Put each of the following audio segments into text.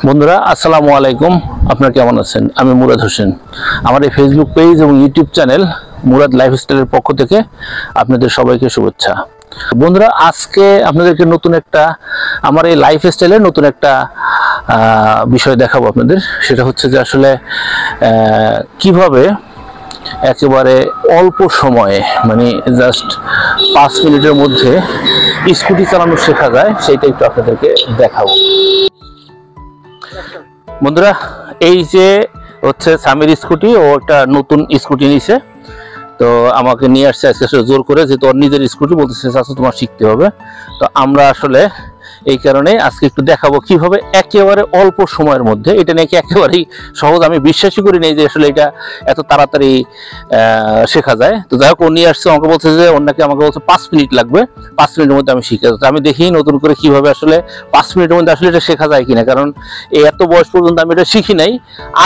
বন্ধুরা আসসালামু আলাইকুম, আপনারা কেমন আছেন? আমি মুরাদ হোসেন। আমার এই ফেসবুক পেজ এবং ইউটিউব চ্যানেল মুরাদ লাইফস্টাইলের পক্ষ থেকে আপনাদের সবাইকে শুভেচ্ছা। বন্ধুরা, আজকে আপনাদেরকে নতুন একটা আমার এই লাইফস্টাইলের নতুন একটা বিষয় দেখাবো আপনাদের। সেটা হচ্ছে যে আসলে কিভাবে একেবারে অল্প সময়ে মানে জাস্ট 5 মিনিটের মধ্যে স্কুটি চালানো শেখা যায়, সেটা একটু আপনাদেরকে দেখাবো। বন্ধুরা, এই যে হচ্ছে সামির স্কুটি, ও একটা নতুন স্কুটি নিছে, তো আমাকে নিয়ে আসছে আজকে জোর করে, যেহেতু ওর নিজের স্কুটি, বলতেছে চাচা তোমার শিখতে হবে। তো আমরা আসলে এই কারণে আজকে একটু দেখাবো কিভাবে একেবারে অল্প সময়ের মধ্যে, এটা নাকি একেবারেই সহজ, আমি বিশ্বাসই করি নাই যে আসলে এটা এত তাড়াতাড়ি শেখা যায়। তো যাই হোক, ও নিয়ে আসছে, আমাকে বলছে যে আমাকে বলছে 5 মিনিট লাগবে, 5 মিনিটের মধ্যে আমি শিখে যাচ্ছি। আমি দেখি নতুন করে কিভাবে আসলে 5 মিনিটের মধ্যে আসলে এটা শেখা যায় কিনা, কারণ এই এত বয়স পর্যন্ত আমি এটা শিখি নাই।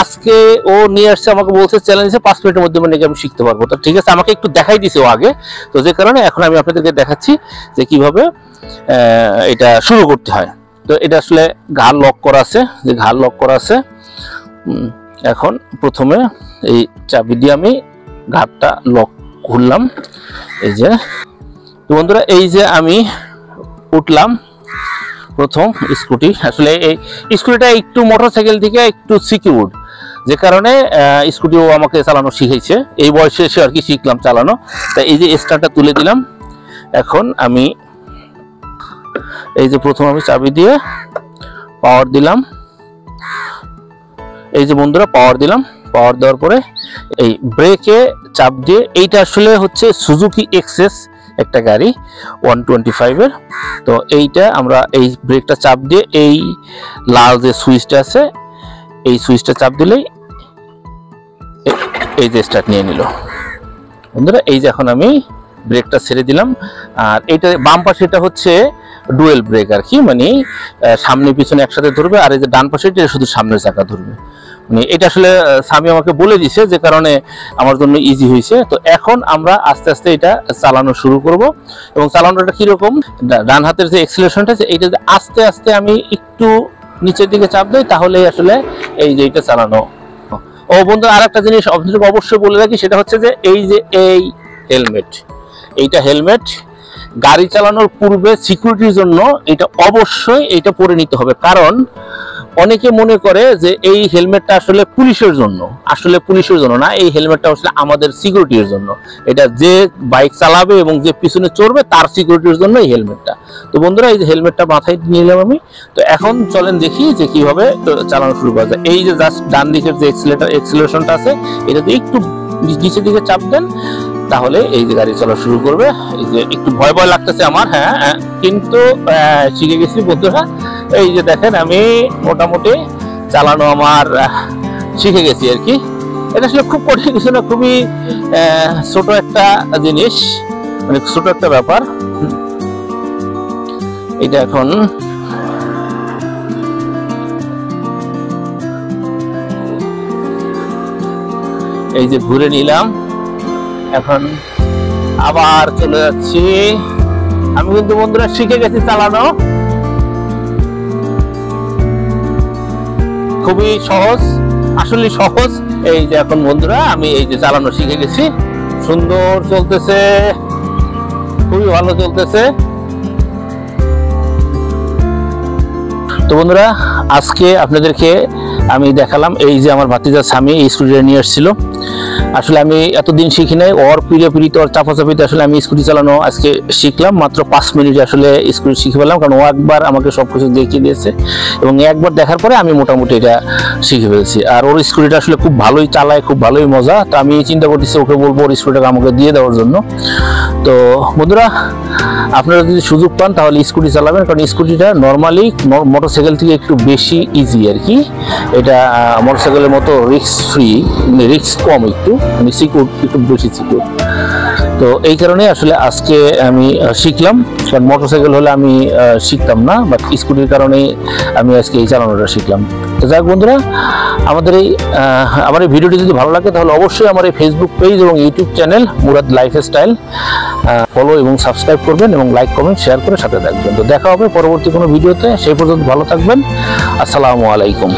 আজকে ও নিয়ে আসছে, আমাকে বলছে চ্যালেঞ্জ দিচ্ছে 5 মিনিটের মধ্যে নাকি আমি শিখতে পারবো। তো ঠিক আছে, আমাকে একটু দেখাই দিছে ও আগে, তো যে কারণে এখন আমি আপনাদেরকে দেখাচ্ছি যে কিভাবে এটা শুরু করতে হয়। তো এটা আসলে ঘাড় লক করা আছে, যে ঘাড় লক করা আছে। এখন প্রথমে এই চাবি দিয়ে আমি ঘাড়টা লক খুললাম। এই যে বন্ধুরা, এই যে আমি উঠলাম প্রথম স্কুটি। আসলে এই স্কুটিটা একটু মোটরসাইকেল থেকে একটু সিকিউর, যে কারণে স্কুটিও আমাকে চালানো শিখেছে। এই বয়সে এসে আর কি শিখলাম চালানো। তাই এই যে স্টার্টটা তুলে দিলাম। এখন আমি এই যে প্রথম আমি চাবি দিয়ে পাওয়ার দিলাম। এই যে বন্ধুরা, পাওয়ার দিলাম। পাওয়ার দেওয়ার পরে এই ব্রেকে চাপ দিয়ে, এইটা আসলে হচ্ছে সুজুকি এক্সেস একটা গাড়ি 125 এর। তো এইটা আমরা এই ব্রেকটা চাপ দিয়ে এই লাল যে সুইচটা আছে, এই সুইচটা চাপ দিলেই এই যে স্টার্ট নিয়ে নিল। বন্ধুরা, এই যে এখন আমি ব্রেকটা ছেড়ে দিলাম। আর এইটা বাম পাশে এটা হচ্ছে ডুয়েল ব্রেক আর কি, মানে সামনে পিছনে একসাথে ধরবে, আর এই যে ডান পাশে এটা শুধু সামনের চাকা ধরবে। মানে এটা আসলে স্বামী আমাকে বলে দিছে, যে কারণে আমার জন্য ইজি হয়েছে। তো এখন আমরা আস্তে আস্তে এটা চালানো শুরু করব। এবং চালানোটা কিরকম, ডান হাতের যে এক্সিলারেশনটা আছে, এইটা যে আস্তে আস্তে আমি একটু নিচের দিকে চাপ দিই, তাহলেই আসলে এই যে এটা চালানো। ও বন্ধু, আর একটা জিনিস আপনাদেরকে অবশ্যই বলে রাখি, সেটা হচ্ছে যে এই যে এই হেলমেট, এইটা হেলমেট গাড়ি চালানোর পূর্বে সিকিউরিটির জন্য এটা অবশ্যই এটা পরে নিতে হবে। কারণ অনেকে মনে করে যে এই হেলমেটটা আসলে পুলিশের জন্য, আসলে পুলিশের জন্য না, এই হেলমেটটা আসলে আমাদের সিকিউরিটির জন্য। এটা যে বাইক চালাবে এবং যে পিছনে চড়বে তার সিকিউরিটির জন্য এই হেলমেটটা। তো বন্ধুরা, এই যে হেলমেটটা মাথায় নিলাম আমি। তো এখন চলেন দেখি যে কিভাবে চালানো শুরু করা যায়। এই যে জাস্ট ডান দিকের যে এক্সিলারেশনটা আছে, এটা দিয়ে একটু নিচের দিকে চাপ দেন, তাহলে এই যে গাড়ি চলা শুরু করবে। এই যে একটু ভয় ভয় লাগতেছে আমার, হ্যাঁ, কিন্তু শিখে গেছি বন্ধুরা। এই যে দেখেন, আমি মোটামুটি চালানো আমার শিখে গেছি আর কি। এটা আসলে খুব কঠিন কিছু না, খুবই ছোট একটা জিনিস, মানে ছোট একটা ব্যাপার। এটা এখন এই যে ঘুরে নিলাম, এখন আবার চলে যাচ্ছি। আমি কিন্তু বন্ধুরা শিখে গেছি চালানো, খুবই সহজ, আসলে সহজ। এই যে এখন বন্ধুরা আমি এই যে চালানো শিখে গেছি, সুন্দর চলতেছে, খুবই ভালো চলতেছে। তো বন্ধুরা, আজকে আপনাদেরকে আমি দেখালাম এই যে আমার ভাতিজা স্বামী এই স্কুটিটা নিয়ে আসছিল। আসলে আমি এতদিন শিখি নাই, ওর পিড়িতে ওর চাপাচাপিতে আসলে আমি স্কুটি চালানো আজকে শিখলাম। মাত্র 5 মিনিটে আসলে স্কুটি শিখে পেলাম, কারণ ও একবার আমাকে সবকিছু দেখিয়ে দিয়েছে এবং একবার দেখার পরে আমি মোটামুটি এটা শিখে ফেলছি। আর ওর স্কুটিটা আসলে খুব ভালোই চালায়, খুব ভালোই মজা। তো আমি চিন্তা করতেছি ওকে বলবো ওর স্কুটিটাকে আমাকে দিয়ে দেওয়ার জন্য। তো বন্ধুরা, আপনারা যদি সুযোগ পান তাহলে স্কুটি চালাবেন, কারণ স্কুটিটা নর্মালি মোটরসাইকেল থেকে একটু বেশি ইজি আর কি। এটা মোটরসাইকেলের মতো রিস্ক ফ্রি, রিস্ক কম, একটু মানে সিকিউর, একটু বেশি সিকিউর। তো এই কারণে আসলে আজকে আমি শিখলাম, কারণ মোটরসাইকেল হলে আমি শিখতাম না, বাট স্কুটির কারণে আমি আজকে এই চালানোটা শিখলাম। তো যাক বন্ধুরা, আমার এই ভিডিওটি যদি ভালো লাগে তাহলে অবশ্যই আমার এই ফেসবুক পেজ এবং YouTube channel Murad lifestyle follow এবং সাবস্ক্রাইব করবেন এবং লাইক কমেন্ট শেয়ার করে সাথে থাকবেন। তো দেখা হবে পরবর্তী কোনো ভিডিওতে, সেই পর্যন্ত ভালো থাকবেন। আসসালামু আলাইকুম।